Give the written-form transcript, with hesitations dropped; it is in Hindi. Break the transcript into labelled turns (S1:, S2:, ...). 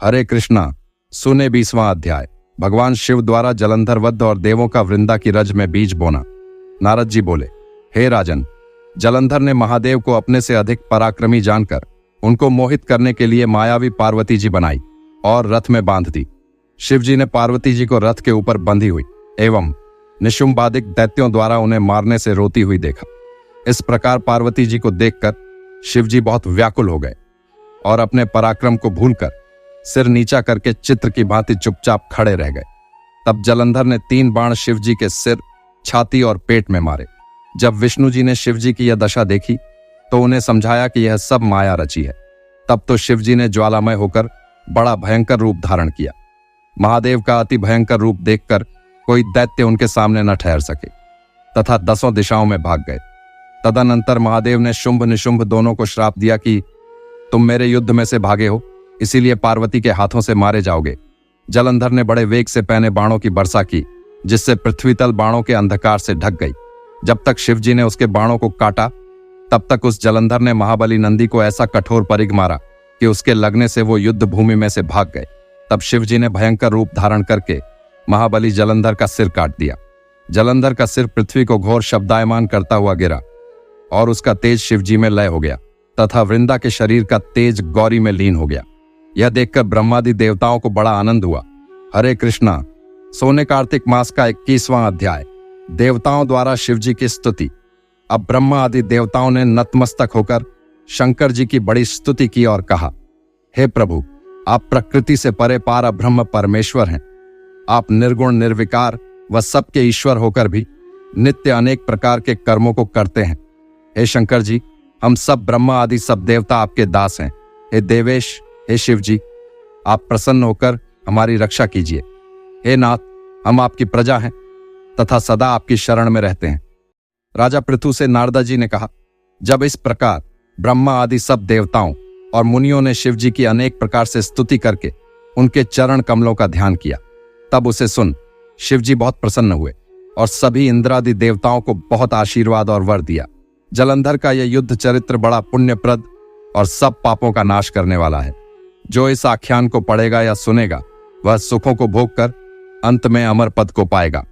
S1: हरे कृष्णा। सुने 20वां अध्याय। भगवान शिव द्वारा जलंधर वध और देवों का वृंदा की रज में बीज बोना। नारद जी बोले, हे राजन, जलंधर ने महादेव को अपने से अधिक पराक्रमी जानकर उनको मोहित करने के लिए मायावी पार्वती जी बनाई और रथ में बांध दी। शिव जी ने पार्वती जी को रथ के ऊपर बंधी हुई एवं निशुंबादिक दैत्यों द्वारा उन्हें मारने से रोती हुई देखा। इस प्रकार पार्वती जी को देखकर शिव जी बहुत व्याकुल हो गए और अपने पराक्रम को भूलकर सिर नीचा करके चित्र की भांति चुपचाप खड़े रह गए। तब जलंधर ने 3 बाण शिव जी के सिर, छाती और पेट में मारे। जब विष्णु जी ने शिव जी की यह दशा देखी तो उन्हें समझाया कि यह सब माया रची है। तब तो शिव जी ने ज्वालामय होकर बड़ा भयंकर रूप धारण किया। महादेव का अति भयंकर रूप देखकर कोई दैत्य उनके सामने न ठहर सके तथा 10 दिशाओं में भाग गए। तदनंतर महादेव ने शुंभ निशुंभ दोनों को श्राप दिया कि तुम मेरे युद्ध में से भागे हो, इसीलिए पार्वती के हाथों से मारे जाओगे। जलंधर ने बड़े वेग से पहने बाणों की वर्षा की, जिससे पृथ्वी तल बाणों के अंधकार से ढक गई। जब तक शिव जी ने उसके बाणों को काटा तब तक उस जलंधर ने महाबली नंदी को ऐसा कठोर परिघ मारा कि उसके लगने से वो युद्ध भूमि में से भाग गए। तब शिव जी ने भयंकर रूप धारण करके महाबली जलंधर का सिर काट दिया। जलंधर का सिर पृथ्वी को घोर शब्दायमान करता हुआ गिरा और उसका तेज शिव जी में लय हो गया तथा वृंदा के शरीर का तेज गौरी में लीन हो गया। यह देखकर ब्रह्मादि देवताओं को बड़ा आनंद हुआ। हरे कृष्णा। सोने कार्तिक मास का 21वां अध्याय। देवताओं द्वारा शिव जी की स्तुति। अब ब्रह्मा आदि देवताओं ने नतमस्तक होकर शंकर जी की बड़ी स्तुति की और कहा, हे प्रभु, आप प्रकृति से परे पार ब्रह्म परमेश्वर हैं। आप निर्गुण निर्विकार व सबके ईश्वर होकर भी नित्य अनेक प्रकार के कर्मों को करते हैं। हे शंकर जी, हम सब ब्रह्मा आदि सब देवता आपके दास हैं। हे देवेश, हे शिव जी, आप प्रसन्न होकर हमारी रक्षा कीजिए। हे नाथ, हम आपकी प्रजा हैं तथा सदा आपकी शरण में रहते हैं। राजा पृथु से नारदा जी ने कहा, जब इस प्रकार ब्रह्मा आदि सब देवताओं और मुनियों ने शिव जी की अनेक प्रकार से स्तुति करके उनके चरण कमलों का ध्यान किया, तब उसे सुन शिव जी बहुत प्रसन्न हुए और सभी इंद्रादि देवताओं को बहुत आशीर्वाद और वर दिया। जलंधर का यह युद्ध चरित्र बड़ा पुण्यप्रद और सब पापों का नाश करने वाला है। जो इस आख्यान को पढ़ेगा या सुनेगा वह सुखों को भोग कर अंत में अमर पद को पाएगा।